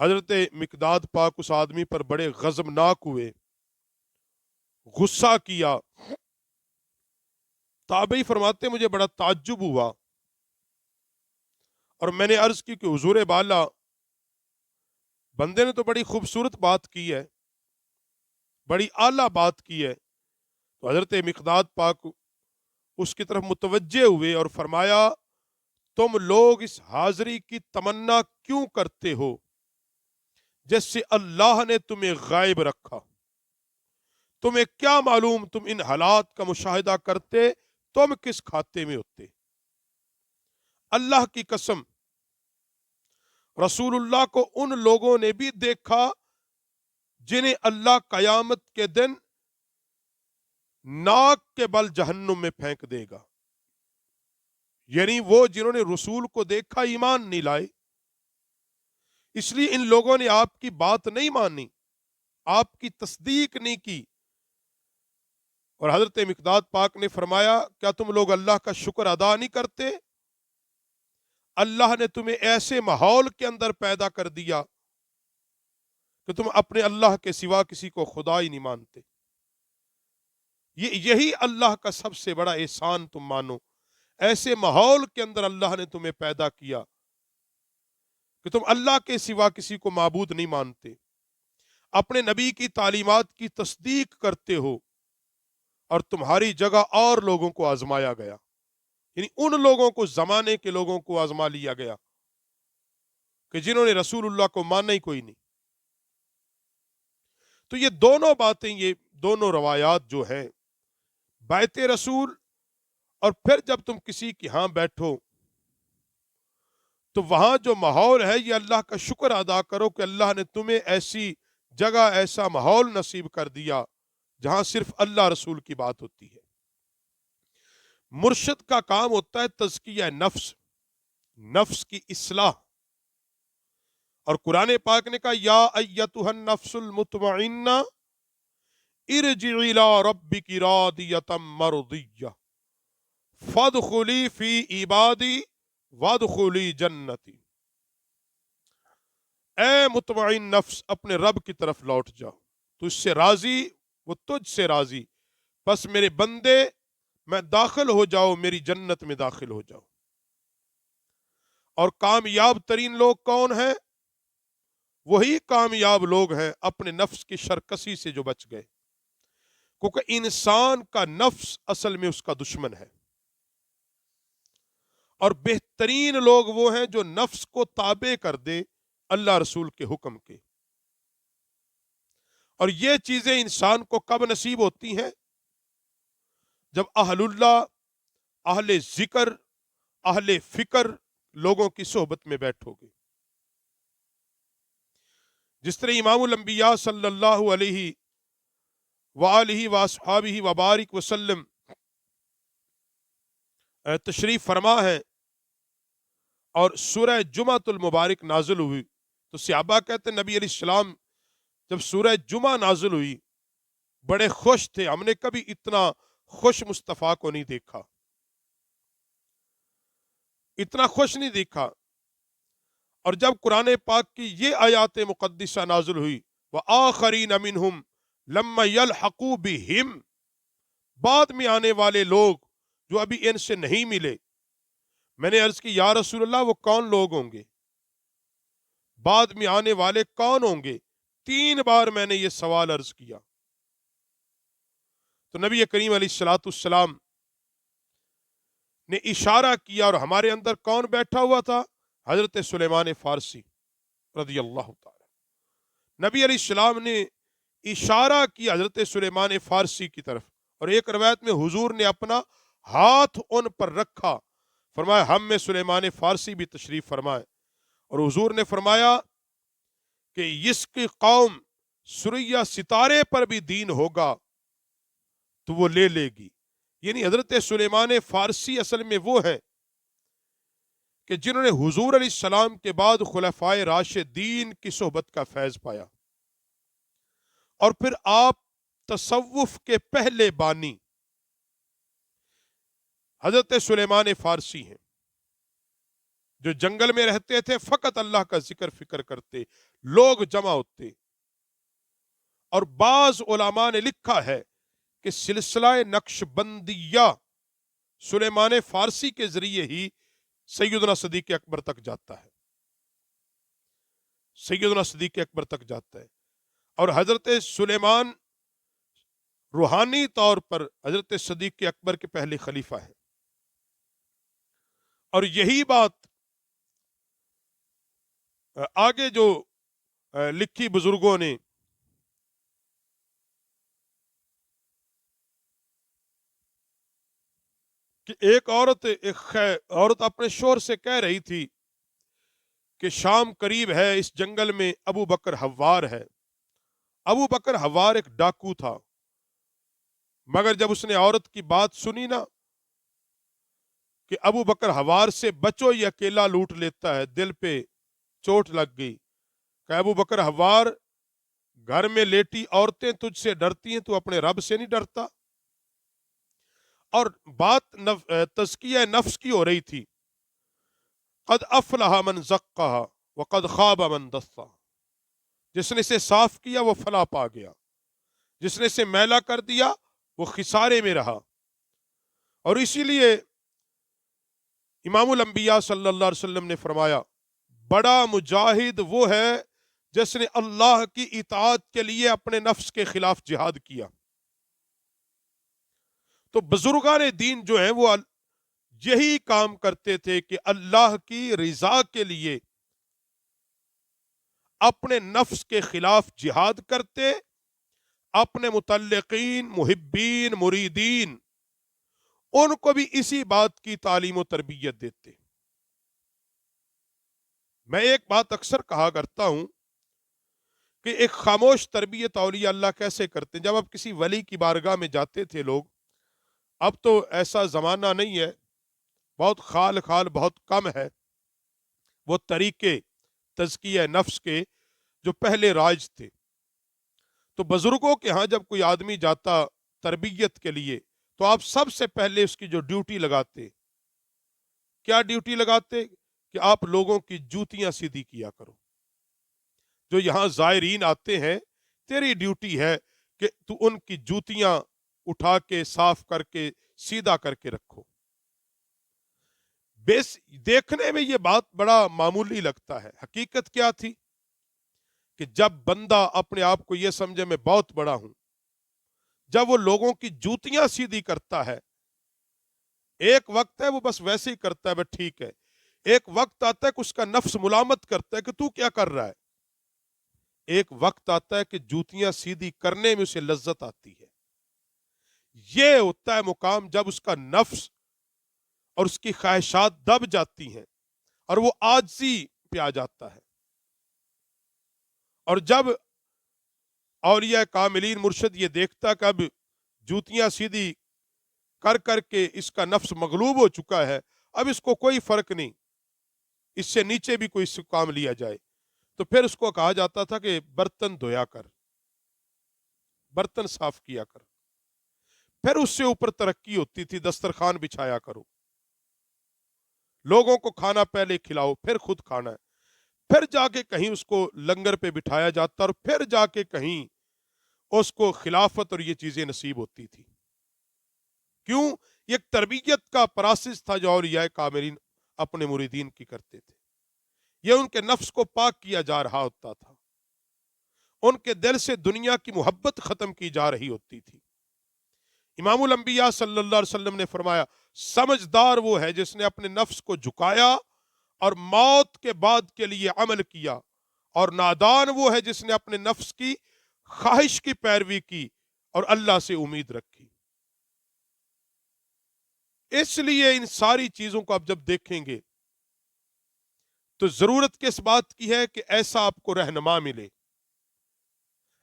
حضرت مقداد پاک اس آدمی پر بڑے غضبناک ہوئے، غصہ کیا۔ تابعی فرماتے مجھے بڑا تعجب ہوا اور میں نے عرض کی کہ حضور بالا، بندے نے تو بڑی خوبصورت بات کی ہے، بڑی اعلیٰ بات کی ہے۔ تو حضرت مقداد پاک اس کی طرف متوجہ ہوئے اور فرمایا، تم لوگ اس حاضری کی تمنا کیوں کرتے ہو جس سے اللہ نے تمہیں غائب رکھا؟ تمہیں کیا معلوم تم ان حالات کا مشاہدہ کرتے تم کس کھاتے میں ہوتے؟ اللہ کی قسم، رسول اللہ کو ان لوگوں نے بھی دیکھا جنہیں اللہ قیامت کے دن ناک کے بل جہنم میں پھینک دے گا، یعنی وہ جنہوں نے رسول کو دیکھا ایمان نہیں لائے، اس لیے ان لوگوں نے آپ کی بات نہیں مانی، آپ کی تصدیق نہیں کی۔ اور حضرت مقداد پاک نے فرمایا، کیا تم لوگ اللہ کا شکر ادا نہیں کرتے؟ اللہ نے تمہیں ایسے ماحول کے اندر پیدا کر دیا کہ تم اپنے اللہ کے سوا کسی کو خدا ہی نہیں مانتے۔ یہی اللہ کا سب سے بڑا احسان تم مانو، ایسے ماحول کے اندر اللہ نے تمہیں پیدا کیا کہ تم اللہ کے سوا کسی کو معبود نہیں مانتے، اپنے نبی کی تعلیمات کی تصدیق کرتے ہو، اور تمہاری جگہ اور لوگوں کو آزمایا گیا، یعنی ان لوگوں کو، زمانے کے لوگوں کو آزما لیا گیا کہ جنہوں نے رسول اللہ کو مانا ہی کوئی نہیں۔ تو یہ دونوں باتیں، یہ دونوں روایات جو ہیں، بیعت رسول اور پھر جب تم کسی کے ہاں بیٹھو تو وہاں جو ماحول ہے، یہ اللہ کا شکر ادا کرو کہ اللہ نے تمہیں ایسی جگہ، ایسا ماحول نصیب کر دیا جہاں صرف اللہ رسول کی بات ہوتی ہے۔ مرشد کا کام ہوتا ہے تزکیہ نفس، نفس کی اصلاح، اور قرآن پاک نے کہا، یا ایتھا النفس المطمئنہ ارجعی الی ربک راضیۃ مرضیہ فادخلی فی عبادی وادخلی جنتی۔ اے مطمئن نفس، اپنے رب کی طرف لوٹ جاؤ، تو اس سے راضی، وہ تجھ سے راضی، بس میرے بندے میں داخل ہو جاؤ، میری جنت میں داخل ہو جاؤ۔ اور کامیاب ترین لوگ کون ہیں؟ وہی کامیاب لوگ ہیں اپنے نفس کی شرکسی سے جو بچ گئے، کیونکہ انسان کا نفس اصل میں اس کا دشمن ہے، اور بہترین لوگ وہ ہیں جو نفس کو تابع کر دے اللہ رسول کے حکم کے۔ اور یہ چیزیں انسان کو کب نصیب ہوتی ہیں؟ جب اہل اللہ، اہل ذکر، اہل فکر لوگوں کی صحبت میں بیٹھو گے۔ جس طرح امام الانبیاء صلی اللہ علیہ وآلہ وآصحابہ وبارک وسلم تشریف فرما ہے اور سورہ جمعۃ المبارک نازل ہوئی، تو صحابہ کہتے ہیں نبی علیہ السلام جب سورہ جمعہ نازل ہوئی بڑے خوش تھے، ہم نے کبھی اتنا خوش مصطفیٰ کو نہیں دیکھا، اتنا خوش نہیں دیکھا۔ اور جب قرآن پاک کی یہ آیات مقدسہ نازل ہوئی، وآخرین منہم لما یلحقوا بہم، بعد میں آنے والے لوگ جو ابھی ان سے نہیں ملے، میں نے عرض کی یا رسول اللہ وہ کون لوگ ہوں گے؟ بعد میں آنے والے کون ہوں گے؟ 3 بار میں نے یہ سوال عرض کیا، تو نبی کریم علیہ السلام نے اشارہ کیا، اور ہمارے اندر کون بیٹھا ہوا تھا؟ حضرت سلیمان فارسی رضی اللہ تعالی۔ نبی علیہ السلام نے اشارہ کیا حضرت سلیمان فارسی کی طرف، اور ایک روایت میں حضور نے اپنا ہاتھ ان پر رکھا، فرمایا ہم میں سلیمان فارسی بھی تشریف فرمائے، اور حضور نے فرمایا کہ اس کی قوم سوریا ستارے پر بھی دین ہوگا تو وہ لے لے گی۔ یعنی حضرت سلیمان فارسی اصل میں وہ ہیں کہ جنہوں نے حضور علیہ السلام کے بعد خلفائے راشدین کی صحبت کا فیض پایا، اور پھر آپ تصوف کے پہلے بانی حضرت سلیمان فارسی ہیں۔ جو جنگل میں رہتے تھے فقط اللہ کا ذکر فکر کرتے، لوگ جمع ہوتے. اور بعض علماء نے لکھا ہے کہ سلسلہ نقش بندیہ سلیمان فارسی کے ذریعے ہی سیدنا صدیق اکبر تک جاتا ہے. سیدنا صدیق اکبر تک جاتا ہے. اور حضرت سلیمان روحانی طور پر حضرت صدیق اکبر کے پہلے خلیفہ ہیں. اور یہی بات آگے جو لکھی بزرگوں نے کہ ایک عورت اپنے شوہر سے کہہ رہی تھی کہ شام قریب ہے، اس جنگل میں ابو بکر حوار ہے. ابو بکر حوار ایک ڈاکو تھا، مگر جب اس نے عورت کی بات سنی نا کہ ابو بکر حوار سے بچو یہ اکیلا لوٹ لیتا ہے، دل پہ چوٹ لگ گئی کہ ابو بکر حوار گھر میں لیٹی عورتیں تجھ سے ڈرتی ہیں، تو اپنے رب سے نہیں ڈرتا. اور بات تزکیہ نفس کی ہو رہی تھی. قد افلح من زکاہا وقد خاب من دسا. جس نے اسے صاف کیا وہ فلاح پا گیا، جس نے اسے میلا کر دیا وہ خسارے میں رہا. اور اسی لیے امام الانبیاء صلی اللہ علیہ وسلم نے فرمایا بڑا مجاہد وہ ہے جس نے اللہ کی اطاعت کے لیے اپنے نفس کے خلاف جہاد کیا. تو بزرگان دین جو ہیں وہ یہی کام کرتے تھے کہ اللہ کی رضا کے لیے اپنے نفس کے خلاف جہاد کرتے، اپنے متعلقین، محبین، مریدین ان کو بھی اسی بات کی تعلیم و تربیت دیتے. میں ایک بات اکثر کہا کرتا ہوں کہ ایک خاموش تربیت اولیاء اللہ کیسے کرتے ہیں. جب آپ کسی ولی کی بارگاہ میں جاتے تھے لوگ، اب تو ایسا زمانہ نہیں ہے، بہت خال بہت کم ہے وہ طریقے تزکیہ نفس کے جو پہلے رائج تھے. تو بزرگوں کے ہاں جب کوئی آدمی جاتا تربیت کے لیے تو آپ سب سے پہلے اس کی جو ڈیوٹی لگاتے، کیا ڈیوٹی لگاتے کہ آپ لوگوں کی جوتیاں سیدھی کیا کرو. جو یہاں زائرین آتے ہیں تیری ڈیوٹی ہے کہ تو ان کی جوتیاں اٹھا کے صاف کر کے سیدھا کر کے رکھو. دیکھنے میں یہ بات بڑا معمولی لگتا ہے، حقیقت کیا تھی کہ جب بندہ اپنے آپ کو یہ سمجھے میں بہت بڑا ہوں، جب وہ لوگوں کی جوتیاں سیدھی کرتا ہے، ایک وقت ہے وہ بس ویسے ہی کرتا ہے بس ٹھیک ہے، ایک وقت آتا ہے کہ اس کا نفس ملامت کرتا ہے کہ تو کیا کر رہا ہے. ایک وقت آتا ہے کہ جوتیاں سیدھی کرنے میں اسے لذت آتی ہے. یہ ہوتا ہے مقام جب اس کا نفس اور اس کی خواہشات دب جاتی ہیں اور وہ عاجزی پہ آ جاتا ہے. اور جب اولیاء کاملین مرشد یہ دیکھتا کہ اب جوتیاں سیدھی کر کر کے اس کا نفس مغلوب ہو چکا ہے، اب اس کو کوئی فرق نہیں، اس سے نیچے بھی کوئی کام لیا جائے، تو پھر اس کو کہا جاتا تھا کہ برتن دھویا کر، برتن صاف کیا کر. پھر اس سے اوپر ترقی ہوتی تھی، دسترخوان بچھایا کرو، لوگوں کو کھانا پہلے کھلاؤ پھر خود کھانا ہے. پھر جا کے کہیں اس کو لنگر پہ بٹھایا جاتا اور پھر جا کے کہیں اس کو خلافت اور یہ چیزیں نصیب ہوتی تھی. کیوں؟ یہ ایک تربیت کا پراسس تھا جو اولیاء کاملین اپنے مریدین کی کرتے تھے. یہ ان کے نفس کو پاک کیا جا رہا ہوتا تھا، ان کے دل سے دنیا کی محبت ختم کی جا رہی ہوتی تھی. امام الانبیاء صلی اللہ علیہ وسلم نے فرمایا سمجھدار وہ ہے جس نے اپنے نفس کو جھکایا اور موت کے بعد کے لیے عمل کیا، اور نادان وہ ہے جس نے اپنے نفس کی خواہش کی پیروی کی اور اللہ سے امید رکھی. اس لیے ان ساری چیزوں کو آپ جب دیکھیں گے تو ضرورت کس بات کی ہے کہ ایسا آپ کو رہنما ملے،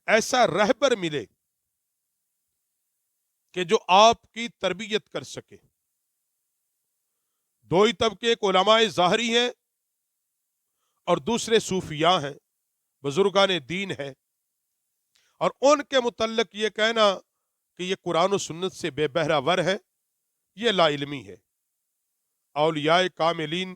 ایسا رہبر ملے کہ جو آپ کی تربیت کر سکے. دو ہی طبقے، ایک علماء ظاہری ہیں اور دوسرے صوفیاء ہیں، بزرگان دین ہیں. اور ان کے متعلق یہ کہنا کہ یہ قرآن و سنت سے بے بہرہ ور ہے، یہ لا علمی ہے. اولیاء کاملین